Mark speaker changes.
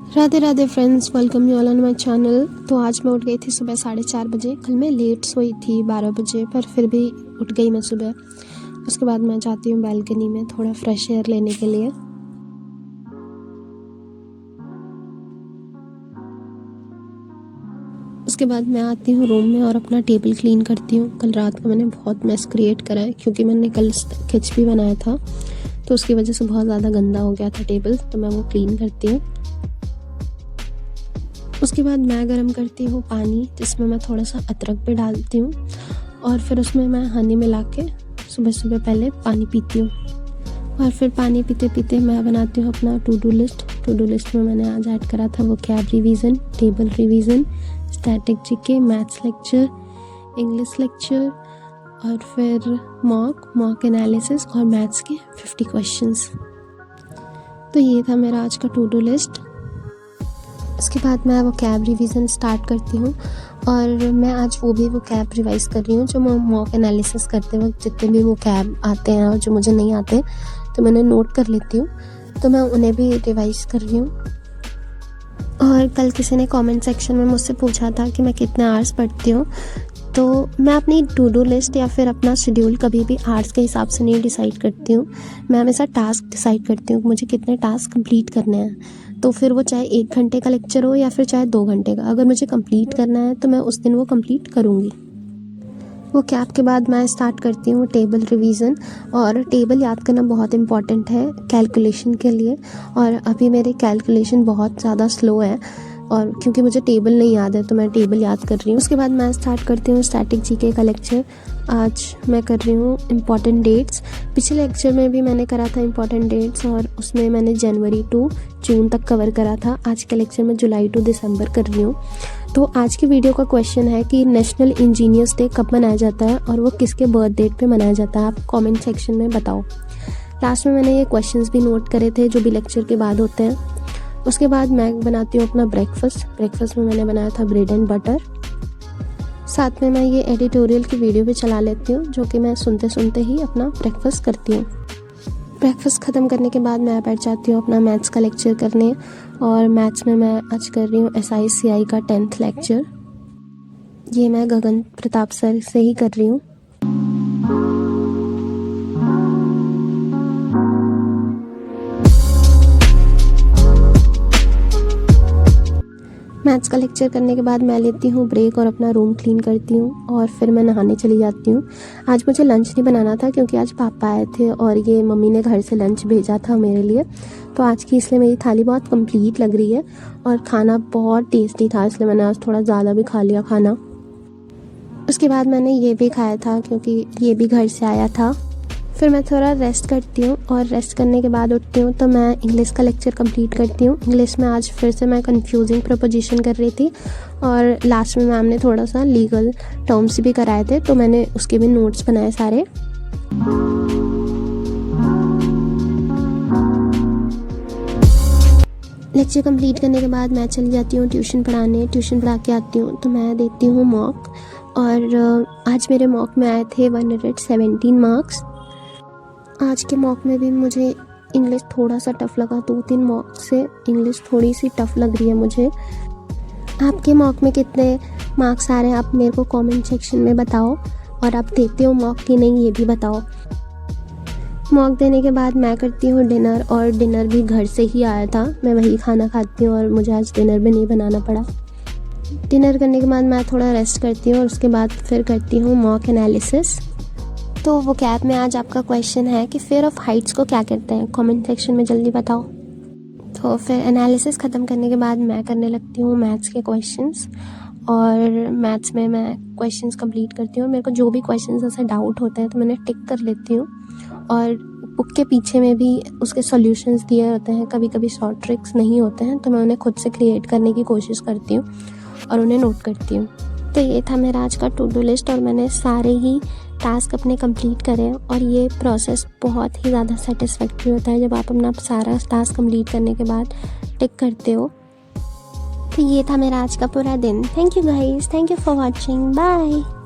Speaker 1: Radhe Radhe friends, welcome you all on my channel. तो आज मैं उठ गई थी सुबह 4:30 बजे। कल मैं लेट सोई थी 12 बजे, पर फिर भी उठ गई मैं सुबह। उसके बाद मैं जाती हूँ बालकनी में थोड़ा फ्रेश एयर लेने के लिए। उसके बाद मैं आती हूँ रूम में और अपना टेबल क्लीन करती हूँ। कल रात को मैंने बहुत मेस क्रिएट करा है क्योंकि मैंने कल खिचड़ी बनाया था, तो उसकी वजह से बहुत ज़्यादा गंदा हो गया था टेबल, तो मैं वो क्लीन करती हूँ। उसके बाद मैं गरम करती हूँ पानी, जिसमें मैं थोड़ा सा अदरक भी डालती हूँ और फिर उसमें मैं हनी मिला के सुबह सुबह पहले पानी पीती हूँ। और फिर पानी पीते पीते मैं बनाती हूँ अपना टू डू लिस्ट में मैंने आज ऐड करा था vocab revision, table revision, static GK, maths lecture, English lecture और फिर मॉक एनालिसिस और मैथ्स के 50 क्वेश्चंस। तो ये था मेरा आज का टू डू लिस्ट। उसके बाद मैं वो कैब रिवीजन स्टार्ट करती हूँ और मैं आज वो कैब रिवाइज़ कर रही हूँ जो मैं मॉक एनालिसिस करते वक्त जितने भी वो कैब आते हैं और जो मुझे नहीं आते तो मैंने नोट कर लेती हूँ, तो मैं उन्हें भी रिवाइज़ कर रही हूँ। और कल किसी ने कमेंट सेक्शन में मुझसे पूछा था कि मैं कितने आवर्स पढ़ती हूँ, तो मैं अपनी टू डू लिस्ट या फिर अपना शेड्यूल कभी भी आवर्स के हिसाब से नहीं डिसाइड करती हूँ। मैं हमेशा टास्क डिसाइड करती हूँ कि मुझे कितने टास्क कंप्लीट करने हैं। तो फिर वो चाहे 1 घंटे का लेक्चर हो या फिर चाहे 2 घंटे का, अगर मुझे कंप्लीट करना है तो मैं उस दिन वो कंप्लीट करूँगी। वो कैब के बाद मैं स्टार्ट करती हूँ टेबल रिवीजन। और टेबल याद करना बहुत इम्पॉर्टेंट है कैलकुलेशन के लिए, और अभी मेरे कैलकुलेशन बहुत ज़्यादा स्लो है और क्योंकि मुझे टेबल नहीं याद है तो मैं टेबल याद कर रही हूँ। उसके बाद मैं स्टार्ट करती हूँ स्टैटिक जीके का लेक्चर। आज मैं कर रही हूँ इम्पॉर्टेंट डेट्स। पिछले लेक्चर में भी मैंने करा था इम्पॉर्टेंट डेट्स और उसमें मैंने जनवरी टू जून तक कवर करा था। आज के लेक्चर में जुलाई टू दिसंबर कर रही हूँ। तो आज की वीडियो का क्वेश्चन है कि नेशनल इंजीनियर्स डे कब मनाया जाता है और वो किसके बर्थ डेट पे मनाया जाता है, आप कमेंट सेक्शन में बताओ। लास्ट में मैंने ये क्वेश्चंस भी नोट करे थे जो भी लेक्चर के बाद होते हैं। उसके बाद मैं बनाती हूँ अपना ब्रेकफास्ट में मैंने बनाया था ब्रेड एंड बटर। साथ में मैं ये एडिटोरियल की वीडियो भी चला लेती हूँ जो कि मैं सुनते सुनते ही अपना ब्रेकफास्ट करती हूँ। ब्रेकफास्ट ख़त्म करने के बाद मैं बैठ जाती हूँ अपना मैथ्स का लेक्चर करने, और मैथ्स में मैं आज कर रही हूँ SICI का 10th लेक्चर। ये मैं गगन प्रताप सर से ही कर रही हूँ। मैथ्स का लेक्चर करने के बाद मैं लेती हूँ ब्रेक और अपना रूम क्लीन करती हूँ और फिर मैं नहाने चली जाती हूँ। आज मुझे लंच नहीं बनाना था क्योंकि आज पापा आए थे और ये मम्मी ने घर से लंच भेजा था मेरे लिए, तो आज की इसलिए मेरी थाली बहुत कंप्लीट लग रही है और खाना बहुत टेस्टी था, इसलिए मैंने आज थोड़ा ज़्यादा भी खा लिया खाना। उसके बाद मैंने ये भी खाया था क्योंकि ये भी घर से आया था। फिर मैं थोड़ा रेस्ट करती हूँ और रेस्ट करने के बाद उठती हूँ तो मैं इंग्लिश का लेक्चर कंप्लीट करती हूँ। इंग्लिश में आज फिर से मैं कंफ्यूजिंग प्रपोजिशन कर रही थी और लास्ट में मैम ने थोड़ा सा लीगल टर्म्स भी कराए थे, तो मैंने उसके भी नोट्स बनाए सारे। लेक्चर कंप्लीट करने के बाद मैं चली जाती हूँ ट्यूशन पढ़ाने। ट्यूशन पढ़ा के आती हूँ तो मैं देती हूँ मॉक, और आज मेरे मॉक में आए थे 117 मार्क्स। आज के मॉक में भी मुझे इंग्लिश थोड़ा सा टफ़ लगा, 2-3 मॉक से इंग्लिश थोड़ी सी टफ़ लग रही है मुझे। आपके मॉक में कितने मार्क्स आ रहे हैं आप मेरे को कमेंट सेक्शन में बताओ, और आप देते हो मॉक कि नहीं ये भी बताओ। मॉक देने के बाद मैं करती हूँ डिनर, और डिनर भी घर से ही आया था, मैं वही खाना खाती हूँ और मुझे आज डिनर भी नहीं बनाना पड़ा। डिनर करने के बाद मैं थोड़ा रेस्ट करती हूँ और उसके बाद फिर करती हूँ मॉक एनालिसिस। तो वो कैब में आज आपका क्वेश्चन है कि फियर ऑफ हाइट्स को क्या कहते हैं, कमेंट सेक्शन में जल्दी बताओ। तो फिर एनालिसिस ख़त्म करने के बाद मैं करने लगती हूँ मैथ्स के क्वेश्चंस, और मैथ्स में मैं क्वेश्चंस कंप्लीट करती हूँ। मेरे को जो भी क्वेश्चंस ऐसे डाउट होते हैं तो मैंने टिक कर लेती हूँ, और बुक के पीछे में भी उसके सॉल्यूशंस दिए होते हैं। कभी कभी शॉर्ट ट्रिक्स नहीं होते हैं तो मैं उन्हें खुद से क्रिएट करने की कोशिश करती हूँ और उन्हें नोट करती हूँ। तो ये था मेरा आज का टू डू लिस्ट, और मैंने सारे ही टास्क अपने कंप्लीट करें, और ये प्रोसेस बहुत ही ज़्यादा सेटिस्फैक्टरी होता है जब आप अपना सारा टास्क कंप्लीट करने के बाद टिक करते हो। तो ये था मेरा आज का पूरा दिन। Thank you guys, thank you for watching, bye.